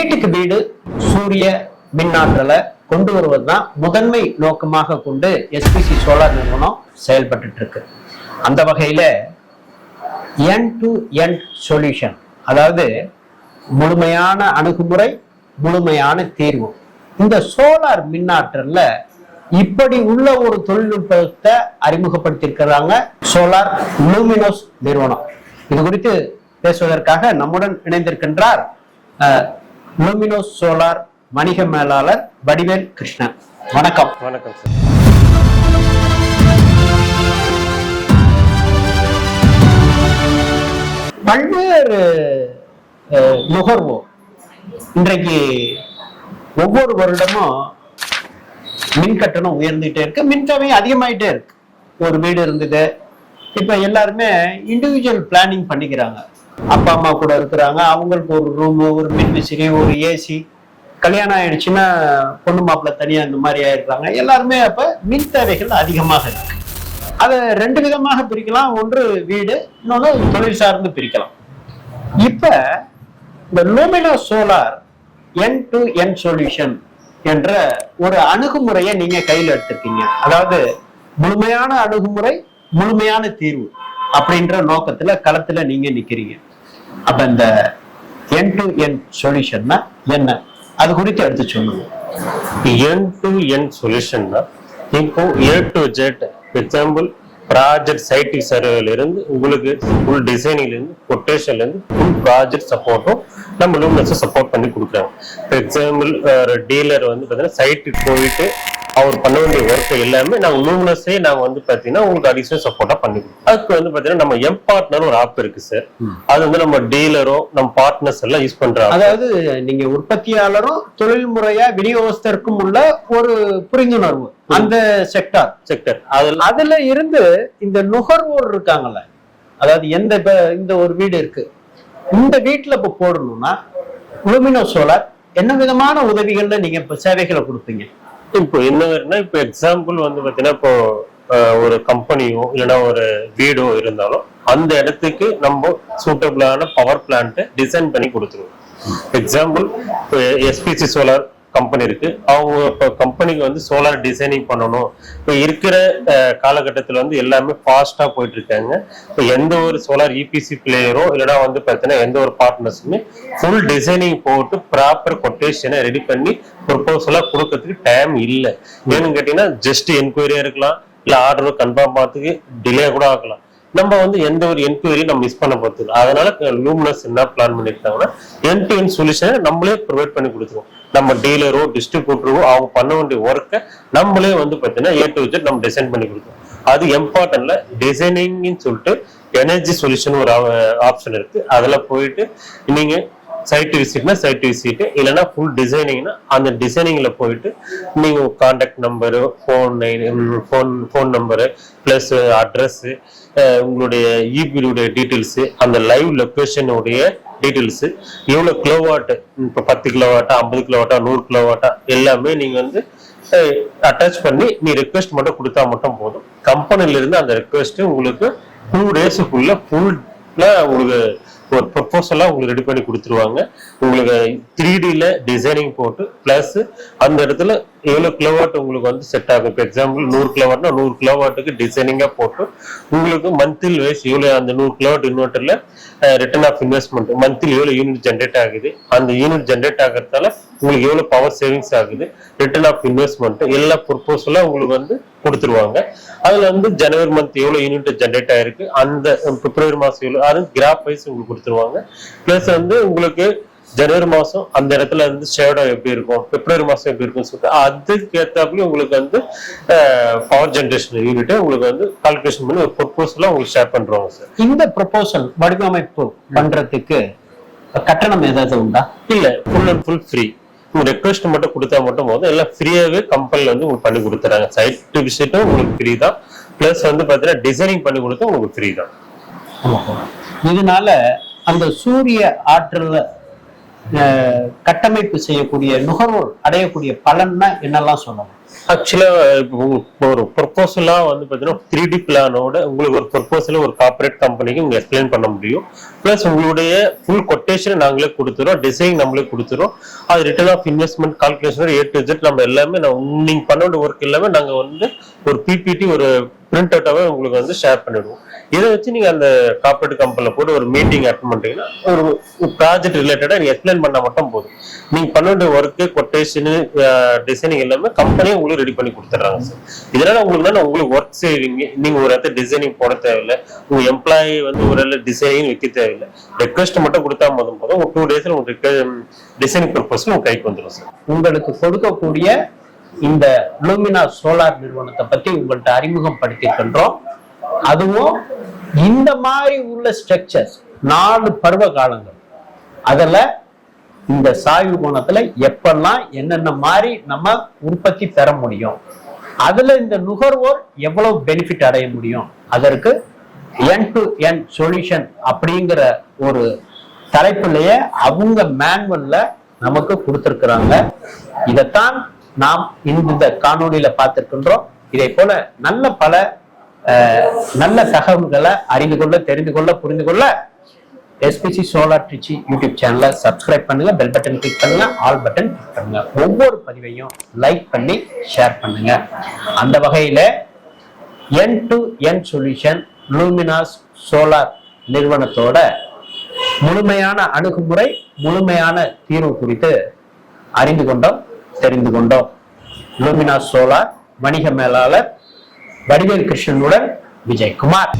வீட்டுக்கு வீடு சூரிய மின்னாற்றலை கொண்டு வருவதுதான் முதன்மை நோக்கமாக கொண்டு எஸ்பிசி சோலார் நிறுவனம் செயல்பட்டு இருக்கு. அந்த வகையில எண்ட் டு எண்ட் சொல்யூஷன், அதாவது முழுமையான அணுகுமுறை, முழுமையான தீர்வு. இந்த சோலார் மின்னாற்றல்ல இப்படி உள்ள ஒரு தொழில்நுட்பத்தை அறிமுகப்படுத்தியிருக்கிறாங்க சோலார் லூமினோஸ் நிறுவனம். இது குறித்து பேசுவதற்காக நம்முடன் இணைந்திருக்கின்றார் லூமினோஸ் சோலார் வணிக மேலாளர் வடிவேல் கிருஷ்ணன். வணக்கம். வணக்கம் சார். பல்வேறு நுகர்வோர் இன்றைக்கு ஒவ்வொரு வருடமும் மின் கட்டணம் உயர்ந்துட்டே இருக்கு, மின் தேவை அதிகமாயிட்டே இருக்கு. ஒரு வீடு இருந்தது, இப்ப எல்லாருமே இண்டிவிஜுவல் பிளானிங் பண்ணிக்கிறாங்க. அப்பா அம்மா கூட இருக்கிறாங்க, அவங்களுக்கு ஒரு ரூமு, ஒரு மின் விசிறி, ஒரு ஏசி. கல்யாணம் ஆயிடுச்சுன்னா பொண்ணு மாப்பிள்ள தனியா இந்த மாதிரி ஆயிருக்காங்க. எல்லாருமே அப்ப மின் தேவைகள் அதிகமாக இருக்கு. அதை ரெண்டு விதமாக பிரிக்கலாம். ஒன்று வீடு, இன்னொன்று தொழில் சார்ந்து பிரிக்கலாம். இப்ப இந்த Luminous solar end to end solution என்ற ஒரு அணுகுமுறையை நீங்க கையில் எடுத்திருக்கீங்க. அதாவது முழுமையான அணுகுமுறை, முழுமையான தீர்வு அப்படின்ற நோக்கத்துல களத்துல நீங்க நிக்கிறீங்க. அப்ப இந்த எண்ட் டு எண்ட் சொல்யூஷன்னா என்ன, அது குறித்து எடுத்து சொல்லுங்க. எண்ட் டு எண்ட் சொல்யூஷன்னா இப்போ A to Z, example project site சர்வேல இருந்து உங்களுக்கு ஃபுல் டிசைனிங்ல இருந்து கொட்டேஷன்ல இருந்து ஃபுல் ப்ராஜெக்ட் சப்போர்ட்டும் நம்ம லூமினஸ் சப்போர்ட் பண்ணி கொடுக்குறாங்க. எக்ஸாம்பிள் டீலர் வந்து பார்த்தீங்கன்னா சைட்டுக்கு போயிட்டு அவர் பண்ண வேண்டிய ஒர்க் எல்லாமே நாங்கள் லூமினஸே நாங்கள் வந்து பார்த்தீங்கன்னா உங்களுக்கு அடிஷனல் சப்போர்ட்டா பண்ணி கொடுப்போம். அதுக்கு வந்து பார்த்தீங்கன்னா நம்ம எம் பார்ட்னர் ஒரு ஆப் இருக்கு சார். அது வந்து நம்ம டீலரோ நம்ம பார்ட்னர்ஸ் எல்லாம் யூஸ் பண்றாங்க. அதாவது நீங்க உற்பத்தியாளரும் தொழில் முறையா விநியோகஸ்தருக்கும் உள்ள ஒரு புரிந்துணர்வு, அந்த செக்டர் அதுல இருந்து இந்த நுகர்வோர் இருக்காங்கல்ல, அதாவது இந்த ஒரு வீடு இருக்கு, இந்த வீட்டுல இப்ப போடணும்னா லூமினோஸ் சோலார் என்ன விதமான உதவிகள்ல நீங்க இப்ப சேவைகளை கொடுப்பீங்க? இப்போ என்ன இப்போ எக்ஸாம்பிள் வந்து பாத்தீங்கன்னா இப்போ ஒரு கம்பெனியோ இல்லைன்னா ஒரு வீடோ இருந்தாலும் அந்த இடத்துக்கு நம்ம சூட்டபிளான பவர் பிளான்ட் டிசைன் பண்ணி கொடுத்துருவோம். எக்ஸாம்பிள் இப்போ எஸ்பிசி சோலார் கம்பெனி இருக்கு, அவங்க இப்போ கம்பெனிக்கு வந்து சோலார் டிசைனிங் பண்ணணும். இப்போ இருக்கிற காலகட்டத்தில் வந்து எல்லாமே ஃபாஸ்டா போயிட்டு இருக்காங்க. இப்போ எந்த ஒரு சோலார் இபிசி பிளேயரோ இல்லைன்னா வந்து பார்த்தீங்கன்னா எந்த ஒரு பார்ட்னர்ஸுமே ஃபுல் டிசைனிங் போட்டு ப்ராப்பர் கொட்டேஷனை ரெடி பண்ணி ப்ரொபோசலா கொடுக்கறதுக்கு டைம் இல்லை. ஏன்னு கேட்டீங்கன்னா ஜஸ்ட் என்கொயரியா இருக்கலாம், இல்லை ஆர்டர் கன்ஃபார்ம் பார்த்துக்கு டிலே கூட ஆகலாம். நம்ம வந்து எந்த ஒரு என்கொயரி நம்ம மிஸ் பண்ண போறது. அதனால லூமினஸ் என்ன பிளான் பண்ணிருக்காங்கன்னா எண்ட் டு எண்ட் சொல்யூஷனை நம்மளே ப்ரொவைட் பண்ணி கொடுத்துருவோம். நம்ம டீலரோ டிஸ்ட்ரிபியூட்டரோ அவங்க பண்ண வேண்டிய ஒர்க்கை நம்மளே வந்து பார்த்தீங்கன்னா ஏ டு ஜெட் நம்ம டிசைன் பண்ணி கொடுத்தோம். அது இம்பார்ட்டன்ட்ல டிசைனிங்னு சொல்லிட்டு எனர்ஜி சொல்யூஷன் ஒரு ஆப்ஷன் இருக்கு. அதுல போயிட்டு நீங்க சைட் விசிட்னா சைட் விசிட், இல்லைன்னா ஃபுல் டிசைனிங்னா அந்த டிசைனிங்ல போயிட்டு நீங்க contact number, phone number plus address, உங்களுடைய இபியுடைய டீட்டெயில்ஸ், அந்த லைவ் லொகேஷனுடைய டீட்டெயில்ஸ், எவ்வளவு கிலோவாட், இப்போ 10 கிலோவாட்டா 50 கிலோவாட்டா 100 கிலோவாட்டா எல்லாமே நீங்க வந்து அட்டாச் பண்ணி நீ ரெக்வெஸ்ட் மட்டும் கொடுத்தா மட்டும் போதும். கம்பெனில இருந்து அந்த ரெக்வெஸ்ட் உங்களுக்கு 2 டேஸுக்குள்ள ஃபுல்லா உங்களுக்கு ஒரு ப்ரொபோசலா உங்களுக்கு ரெடி பண்ணி கொடுத்துருவாங்க. உங்களுக்கு 3Dல டிசைனிங் போட்டு பிளஸ் அந்த இடத்துல எவ்வளவு கிலோவாட் உங்களுக்கு வந்து செட் ஆகும். இப்போ எக்ஸாம்பிள் 100 கிலோவாட்னா 100 கிலோவாட்டுக்கு டிசைனிங்கா போட்டு உங்களுக்கு மந்த்லி வைஸ் எவ்வளவு அந்த 100 கிலோவாட் இன்வெர்டர்ல ரிட்டர்ன் ஆஃப் இன்வெஸ்ட்மெண்ட் மந்த்லி எவ்வளவு யூனிட் ஜென்ரேட் ஆகுது, அந்த யூனிட் ஜென்ரேட் ஆகிறதால உங்களுக்கு எவ்வளவு பவர் சேவிங்ஸ் ஆகுது, ரிட்டர்ன் ஆஃப் இன்வெஸ்ட்மெண்ட் எல்லா ப்ரொபோசலா உங்களுக்கு வந்து கொடுத்துருவாங்க. அதுல வந்து ஜனவரி மந்த் எவ்வளவு யூனிட் ஜென்ரேட் ஆயிருக்கு, அந்த பிப்ரவரி மாசம் எவ்வளவு, அது கிராஃப் வைஸ் உங்களுக்கு கொடுத்துருவாங்க. பிளஸ் வந்து உங்களுக்கு ஜனவரி மாசம் அந்த இடத்துல வந்து ஷேடோ எப்படி இருக்கும், பிப்ரவரி மாசம் எப்படி இருக்கும்னு சொல்லிட்டு அதுக்கு ஏற்றாப்புல உங்களுக்கு வந்து பவர் ஜென்ரேஷன் யூனிட்டை உங்களுக்கு வந்து கால்குலேஷன் பண்ணி ஒரு ப்ரொபோசலா உங்களுக்கு ஷேர் பண்றோம் சார். இந்த ப்ரொபோசல் வடிவமைப்பு பண்றதுக்கு கட்டணம் ஏதாவது உண்டா? இல்ல, full and full free. Request மட்டும் கொடுத்தா மட்டும் போதும், எல்லாம் ஃப்ரீயாவே கம்பெனில வந்து உங்களுக்கு பண்ணி கொடுத்துறாங்க. சைட் விசிட்டும் உங்களுக்கு ஃப்ரீ தான், பிளஸ் வந்து பாத்தீங்கன்னா டிசைனிங் பண்ணி கொடுத்தா உங்களுக்கு ஃப்ரீ தான். இதனால அந்த சூரிய ஆற்றல் கட்டமைப்பு செய்யக்கூடிய நுகர்வோர் அடையக்கூடிய பலன்னா என்னெல்லாம் சொல்லலாம்? ஆக்சுவலா இப்போ ஒரு ப்ரொபோசலா வந்து பாத்தீங்கன்னா 3D பிளானோட உங்களுக்கு ஒரு ப்ரொபோசல ஒரு கார்பரேட் கம்பெனிக்கு நீங்க எக்ஸ்பிளைன் பண்ண முடியும். பிளஸ் உங்களுடைய ஃபுல் கொட்டேஷன் நாங்களே கொடுத்துறோம், டிசைன் நம்மளே கொடுத்துறோம், அது return of investment calculation A to Z நம்ம எல்லாமே நீங்க பண்ண வேண்டிய ஒர்க் எல்லாமே நாங்க வந்து ஒரு PPT ஒரு பிரிண்ட் அவுட்டாவே உங்களுக்கு வந்து ஷேர் பண்ணிடுவோம். இதை வச்சு நீங்க அந்த கார்பரேட் கம்பெனில போட்டு ஒரு மீட்டிங் அட்டன் பண்றீங்கன்னா ஒரு ப்ராஜெக்ட் ரிலேட்டடா நீங்க எக்ஸ்பிளைன் பண்ணா மட்டும் போதும். நீங்க பண்ண வேண்டிய ஒர்க்கு கொட்டேஷன் டிசைனிங் எல்லாமே கம்பெனியே உங்களுக்கு ரெடி பண்ணி கொடுத்துட்றாங்க சார். இதனால உங்களுக்கு ஒர்க் செய்வீங்க, நீங்க ஒரு இடத்துல டிசைனிங் போட தேவையில்லை, உங்க எம்ப்ளாயி வந்து ஒரு இடத்துல டிசைனிங் வைக்க தேவையில்லை, ரெக்வெஸ்ட் மட்டும் கொடுத்தா போதும் ஒரு 2 daysல உங்களுக்கு டிசைனிங் ப்ரொபோசல் உங்க கைக்கு வந்துடும் சார். உங்களுக்கு கொடுக்கக்கூடிய இந்த லூமினா சோலார் நிறுவனத்தை பத்தி உங்கள்கிட்ட அறிமுகப்படுத்திக்கின்றோம். அதுவும் இந்த மாதிரி உள்ள ஸ்ட்ரக்சர்ஸ் 4 பருவ காலங்கள், அதுல இந்த சாய்வு கோணத்துல எப்பெல்லாம் என்னென்ன மாதிரி நம்ம உற்பத்தி பெற முடியும், அதுல இந்த நுகர்வோர் எவ்வளவு பெனிஃபிட் அடைய முடியும், அதற்கு end-to-end சொல்யூஷன் அப்படிங்கிற ஒரு தலைப்புலயே அவங்க மேனுவல்ல நமக்கு கொடுத்திருக்கிறாங்க. இதைத்தான் நாம் இந்த காணொலியில பார்த்திருக்கின்றோம். இதை போல பல நல்ல தகவல்களை அறிந்து கொள்ள, தெரிந்து கொள்ள, புரிந்து கொள்ள SPC சோலார் ட்ரிச்சி யூடியூப் சேனலை சப்ஸ்கிரைப் பண்ணுங்க, பெல் பட்டன் கிளிக் பண்ணுங்க, ஆல் பட்டன் கிளிக் பண்ணுங்க. ஒவ்வொரு பதிவையும் லைக் பண்ணி ஷேர் பண்ணுங்க. அந்த வகையில end-to-end சொல்யூஷன் லூமினாஸ் சோலார் நிறுவனத்தோட முழுமையான அணுகுமுறை, முழுமையான தீர்வு குறித்து அறிந்து கொண்டோம், தெரிந்து கொண்டோம். லூமினாஸ் சோலார் வணிக மேலாளர் வடிவேல் கிருஷ்ணனுடன் விஜயகுமார்.